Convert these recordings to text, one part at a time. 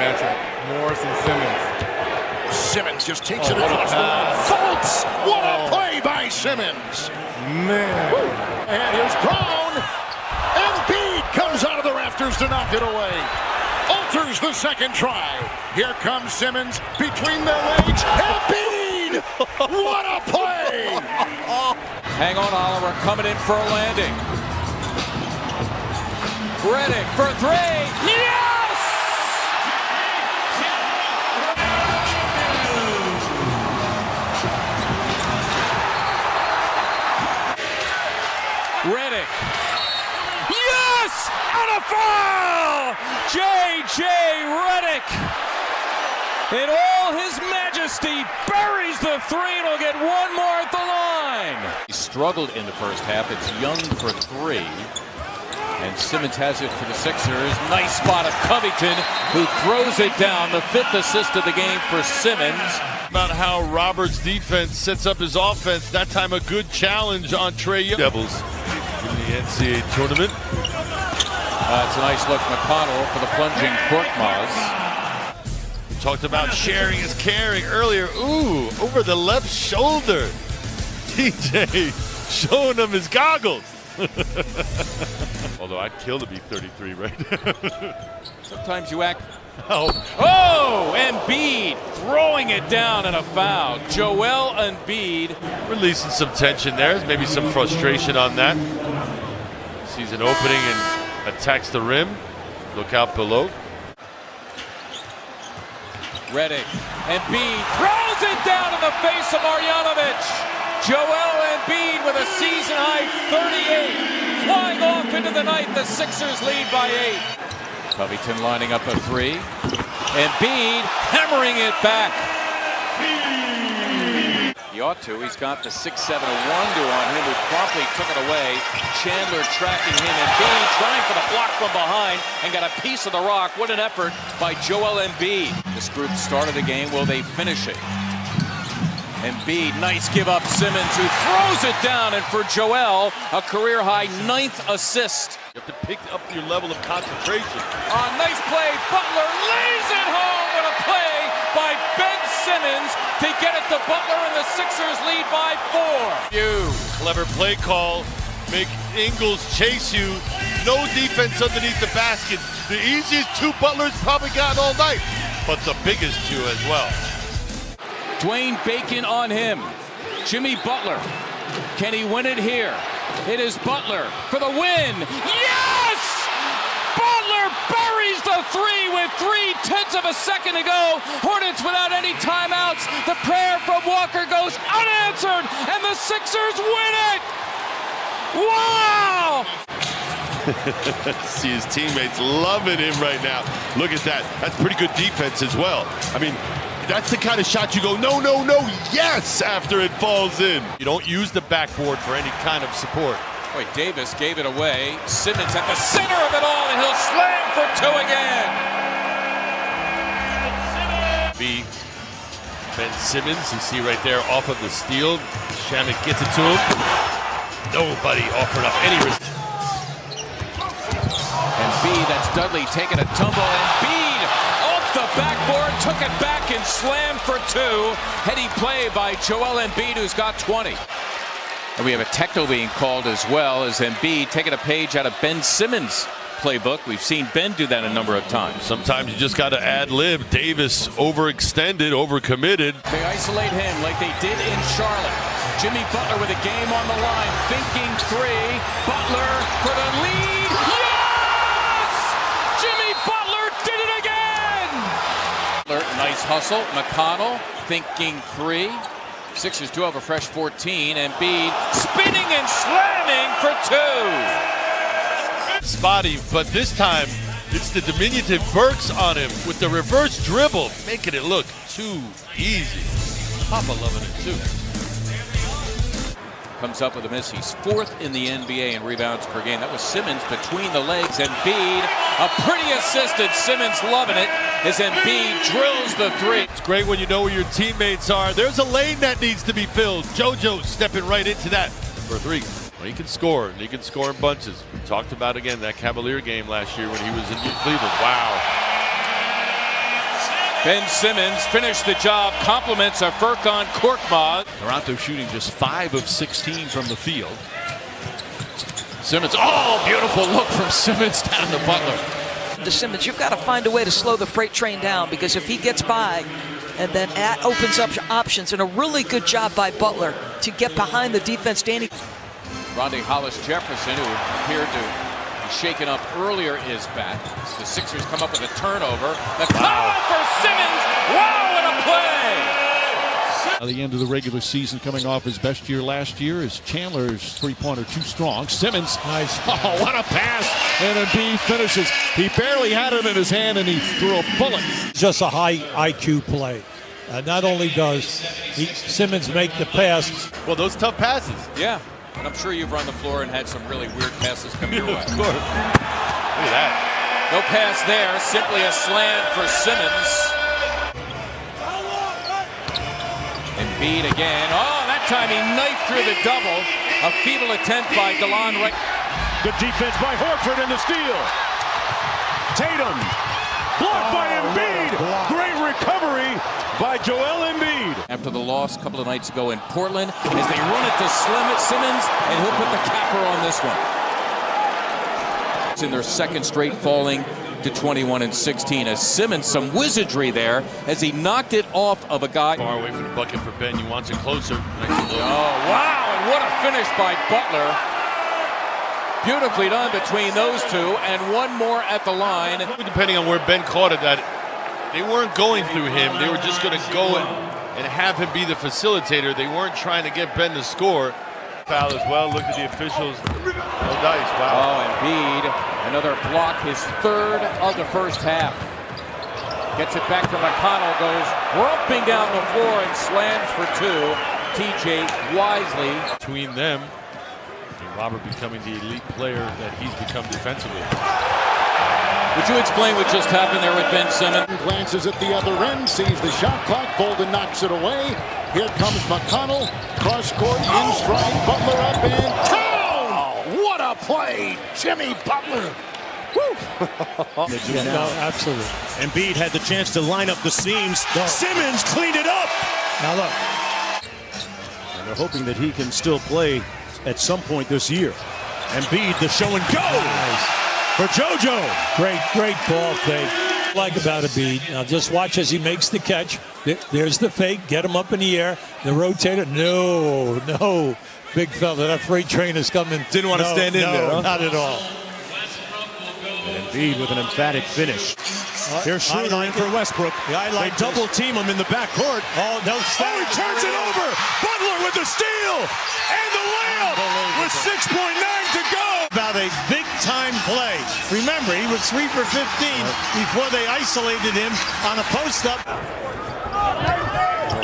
matchup. Morris and Simmons. Simmons just takes it across the line. Fultz! What a play by Simmons! Man. And here's Brown. Embiid comes out of the rafters to knock it away. Alters the second try. Here comes Simmons between their legs. Embiid! What a play! Hang on, Oliver, coming in for a landing. Redick for three. Yes! Redick. Yes! And a foul! J.J. Redick, in all his majesty, buries the three and will get one more at the line. He struggled in the first half. It's Young for three. And Simmons has it for the Sixers. Nice spot of Covington, who throws it down. The fifth assist of the game for Simmons. About how Roberts' defense sets up his offense. That time a good challenge on Trae Young. Devils in the NCAA tournament. It's a nice look, McConnell for the plunging Korkmaz. We talked about sharing is caring earlier. Ooh, over the left shoulder. TJ showing him his goggles. Although I'd kill to be 33 right now. Sometimes you act. Oh, Embiid throwing it down and a foul. Joel Embiid. releasing some tension there. Maybe some frustration on that. Sees an opening and attacks the rim. Look out below. Redick. Embiid throws it down in the face of Marjanovic. Joel Embiid with a season-high 38. Flying off into the night, the Sixers lead by 8. Covington lining up a three. Embiid hammering it back. He ought to. He's got the 6'7" wonder on him, who promptly took it away. Chandler tracking him. Embiid trying for the block from behind and got a piece of the rock. What an effort by Joel Embiid. This group started the game. Will they finish it? Embiid, nice give up. Simmons, who throws it down, and for Joel, a career-high 9th assist. You have to pick up your level of concentration. Nice play. Butler lays it home with a play by Ben Simmons to get it to Butler, and the Sixers lead by 4. Clever play call. Make Ingles chase you. No defense underneath the basket. The easiest two Butler's probably gotten all night, but the biggest two as well. Dwayne Bacon on him. Jimmy Butler. Can he win it here? It is Butler for the win. Yes! Butler buries the three with 0.3 of a second to go. Hornets without any timeouts. The prayer from Walker goes unanswered, and the Sixers win it! Wow! See his teammates loving him right now. Look at that. That's pretty good defense as well. I mean, that's the kind of shot you go, no, no, no, yes, after it falls in. You don't use the backboard for any kind of support. Wait, Davis gave it away. Simmons at the center of it all, and he'll slam for 2 again. Ben Simmons, you see right there off of the steal. Shamet gets it to him. Nobody offered up any resistance. Embiid, that's Dudley taking a tumble. Embiid off the backboard, took it back and slammed for 2. Heady play by Joel Embiid, who's got 20. And we have a techno being called as well, as Embiid taking a page out of Ben Simmons' playbook. We've seen Ben do that a number of times. Sometimes you just got to ad-lib. Davis overextended, overcommitted. They isolate him like they did in Charlotte. Jimmy Butler with a game on the line, thinking 3. Butler for the lead. Yes! Jimmy Butler did it again! Nice hustle. McConnell thinking 3. Sixers do have a fresh 14. Embiid spinning and slamming for 2. Spotty, but this time it's the diminutive Burks on him with the reverse dribble, making it look too easy. Papa loving it too. Comes up with a miss. He's 4th in the NBA in rebounds per game. That was Simmons between the legs. Embiid, a pretty assisted. Simmons loving it as Embiid drills the 3. It's great when you know where your teammates are. There's a lane that needs to be filled. JoJo stepping right into that for 3. Well, he can score, and he can score in bunches. We talked about, again, that Cavalier game last year when he was in Cleveland. Wow. Ben Simmons finished the job. Compliments of Furkan Korkmaz. Toronto shooting just 5 of 16 from the field. Simmons, oh, beautiful look from Simmons down to Butler. To Simmons, you've got to find a way to slow the freight train down, because if he gets by, and then opens up options, and a really good job by Butler to get behind the defense standing. Rondae Hollis-Jefferson, who appeared to be shaken up earlier, is back. The Sixers come up with a turnover. The foul for Simmons. Wow, what a play! At the end of the regular season, coming off his best year last year, is Chandler's three-pointer too strong. Simmons, nice. Oh, what a pass! And Embiid finishes. He barely had it in his hand, and he threw a bullet. Just a high IQ play. Not only does Simmons make the pass. Well, those tough passes. Yeah, and I'm sure you've run the floor and had some really weird passes come your way. Of course. Look at that. No pass there, simply a slant for Simmons. Embiid again. Oh, that time he knifed through the double. A feeble attempt by DeLon Wright. Good defense by Horford and the steal. Tatum. Blocked by Embiid. Great recovery by Joel Embiid. After the loss a couple of nights ago in Portland, as they run it to Simmons, and he'll put the capper on this one. It's in their second straight, falling to 21 and 16. As Simmons, some wizardry there as he knocked it off of a guy. Far away from the bucket for Ben. You want it closer. Nice look. Oh, wow, and what a finish by Butler. Beautifully done between those two, and one more at the line. Depending on where Ben caught it, that they weren't going through him. They were just going to go and have him be the facilitator. They weren't trying to get Ben to score. Foul as well. Look at the officials. No dice. Wow. Oh, Embiid, another block, his third of the first half. Gets it back to McConnell, goes romping down the floor and slams for two. TJ Wisely. Between them, and Robert becoming the elite player that he's become defensively. Would you explain what just happened there with Ben Simmons? Glances at the other end, sees the shot clock. Bolden knocks it away. Here comes McConnell. Cross court, in stride. Butler up and down. What a play, Jimmy Butler. No, absolutely. Embiid had the chance to line up the seams. Simmons cleaned it up. Now look. And they're hoping that he can still play at some point this year. Embiid, the show and go. Nice. For JoJo. Great ball fake. Like about Embiid. Now just watch as he makes the catch. There's the fake. Get him up in the air. The rotator. No. Big fella. That freight train is coming. Didn't want to stand in there, huh? Not at all. And Embiid with an emphatic finish. Here's Schroeder for Westbrook. They double team him in the backcourt. Oh, no. He turns it over. Butler with the steal. And the layup with 6.9 to go. About a big-time play. Remember, he was 3 for 15 before they isolated him on a post-up.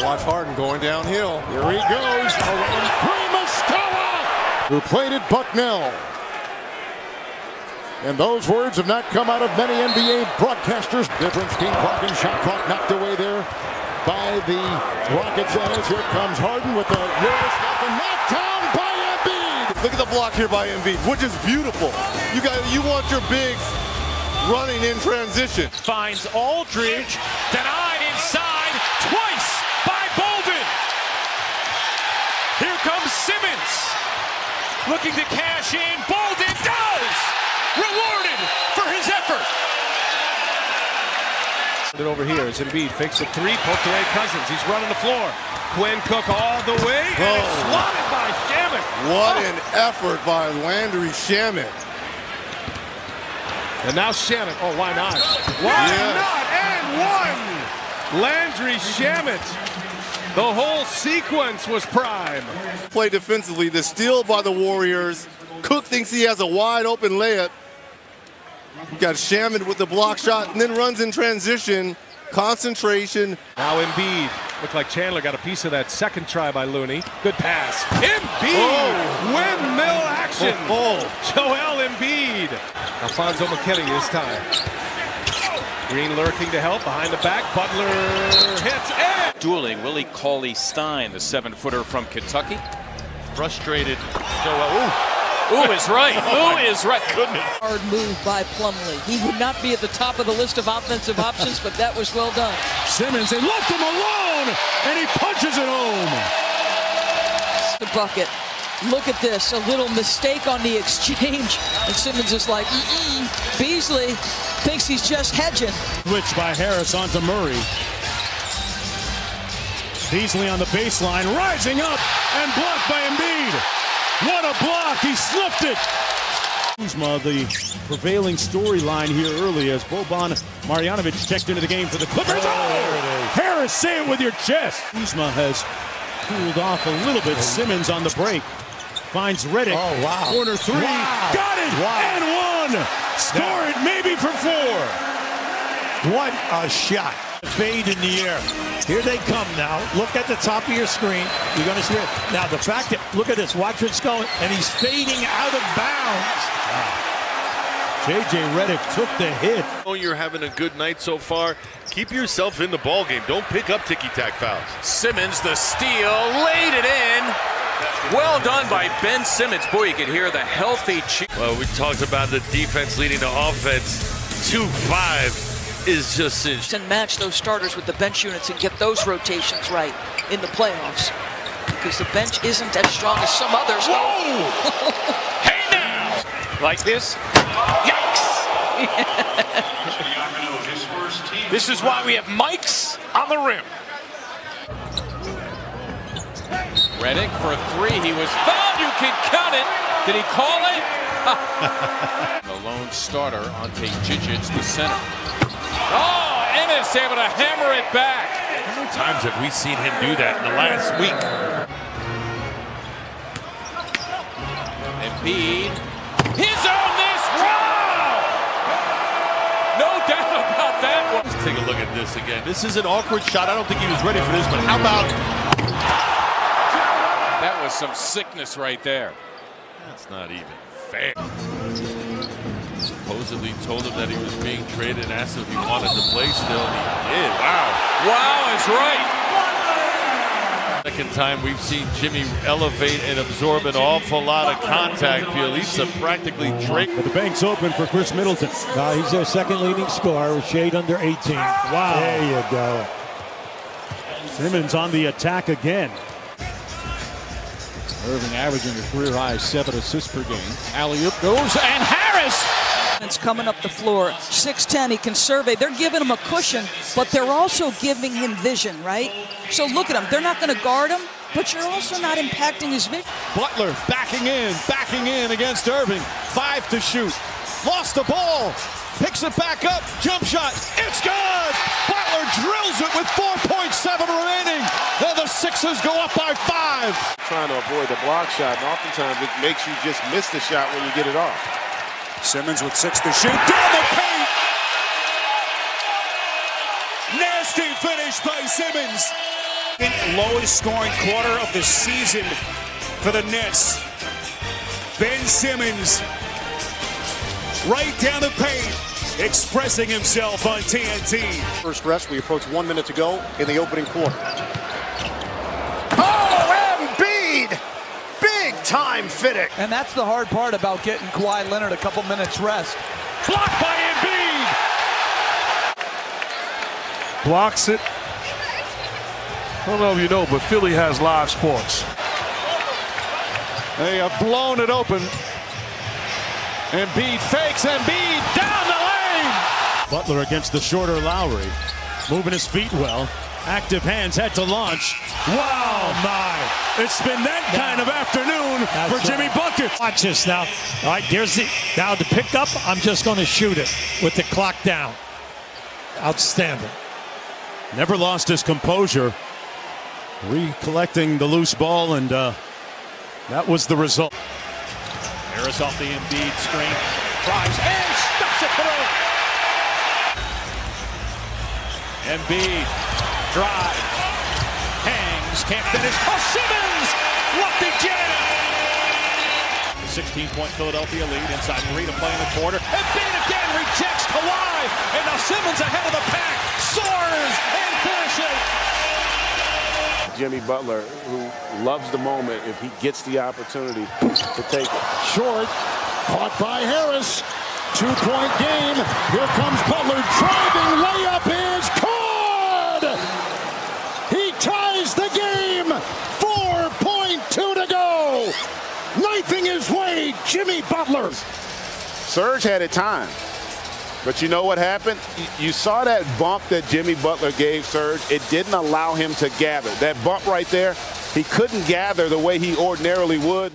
Watch Harden going downhill. Here he goes. Around Muscala, who played at Bucknell. And those words have not come out of many NBA broadcasters. Difference, game clock and shot clock knocked away there by the Rockets. And here comes Harden with a real step and knocked down by Embiid. Look at the block here by Embiid, which is beautiful. You want your bigs running in transition. Finds Aldridge. Denied inside twice by Bolden. Here comes Simmons. Looking to cash in. Bolden does! Rewarded for his effort. Over here as Embiid fakes a three, poked away Cousins. He's running the floor. Quinn Cook all the way, and it's swatted by Shamet. What an effort by Landry Shamet. And now Shamet. Oh, why not? Why not? And one! Landry Shamet. The whole sequence was prime. Play defensively. The steal by the Warriors. Cook thinks he has a wide open layup. You got Shamet with the block shot and then runs in transition. Concentration. Now Embiid. Looked like Chandler got a piece of that second try by Looney. Good pass. Embiid! Windmill action. Joel Embiid. Alfonso McKinney this time. Green lurking to help behind the back. Butler hits and Dueling Willie Cauley-Stein, the 7-footer from Kentucky. Frustrated. Joel. Ooh is right. Ooh is right. Goodness. Hard move by Plumlee. He would not be at the top of the list of offensive options, but that was well done. Simmons. They left him alone, and he punches it home. The bucket. Look at this. A little mistake on the exchange. And Simmons is like, Beasley thinks he's just hedging. Switch by Harris onto Murray. Beasley on the baseline, rising up and blocked by Embiid. What a block. He slipped it. Kuzma, the prevailing storyline here early as Boban Marjanovic checked into the game for the Clippers. There it is. Harris, say it with your chest. Kuzma has cooled off a little bit. Simmons on the break. Finds Redick. Oh, wow. Corner three. Wow. Got it. Wow. And one. Score it maybe for 4. What a shot. Fade in the air. Here they come now. Look at the top of your screen. You're going to see it. Now, the fact that, look at this. Watch what's going. And he's fading out of bounds. J.J. Redick took the hit. You're having a good night so far. Keep yourself in the ball game. Don't pick up ticky-tack fouls. Simmons, the steal, laid it in. Well done by Ben Simmons. Boy, you can hear the healthy cheer. Well, we talked about the defense leading to offense. 2-5 is just cinched. And match those starters with the bench units and get those rotations right in the playoffs. Because the bench isn't as strong as some others. Whoa! Hey now! Like this? Yikes! This is why we have mics on the rim. Redick for 3. He was fouled. You can count it. Did he call it? The lone starter, Ante Džižić, the center. Oh, Ennis able to hammer it back. How many times have we seen him do that in the last week? Embiid. His own this. Wow! No doubt about that one. Let's take a look at this again. This is an awkward shot. I don't think he was ready for this, but how about... That was some sickness right there. That's not even fair. Supposedly told him that he was being traded and asked him if he wanted to play still, and he did. Wow. Wow is right. Second time we've seen Jimmy elevate and absorb an awful lot of contact. Bielitsa practically draped. But the bank's open for Chris Middleton. He's their second leading scorer with shade under 18. Wow. There you go. Simmons on the attack again. Irving averaging a career-high 7 assists per game. Alley-oop goes, and Harris! It's coming up the floor. 6'10", he can survey. They're giving him a cushion, but they're also giving him vision, right? So look at him. They're not going to guard him, but you're also not impacting his vision. Butler backing in against Irving. 5 to shoot. Lost the ball. Picks it back up. Jump shot. It's good! Butler drills it with 4.7 remaining. And the Sixers go up by 5. Trying to avoid the block shot, and oftentimes it makes you just miss the shot when you get it off. Simmons with 6 to shoot. Down the paint! Nasty finish by Simmons. Lowest scoring quarter of the season for the Nets. Ben Simmons right down the paint, expressing himself on TNT. First rest, we approach 1 minute to go in the opening quarter. Oh, Embiid! Big time fitting. And that's the hard part about getting Kawhi Leonard a couple minutes rest. Blocked by Embiid! Blocks it. I don't know if you know, but Philly has live sports. They have blown it open. Embiid fakes, Embiid down the lane! Butler against the shorter Lowry. Moving his feet well. Active hands had to launch. Wow, my. It's been that kind of afternoon for Jimmy Buckets. Watch this now. All right, there's the, now to pick up, I'm just going to shoot it with the clock down. Outstanding. Never lost his composure. Recollecting the loose ball, and that was the result. Harris off the Embiid screen. Tries and stuffs it through. Embiid drives. Hangs. Can't finish. Oh, Simmons! Lucky jam! 16-point Philadelphia lead. Inside 3 to play in the quarter. Embiid again rejects Kawhi. And now Simmons ahead of the pack. Soars and finishes. Jimmy Butler, who loves the moment if he gets the opportunity to take it. Short, caught by Harris. 2-point game. Here comes Butler driving. Layup is good! Jimmy Butler. Serge had it timed. But you know what happened? You saw that bump that Jimmy Butler gave Serge. It didn't allow him to gather. That bump right there, he couldn't gather the way he ordinarily would.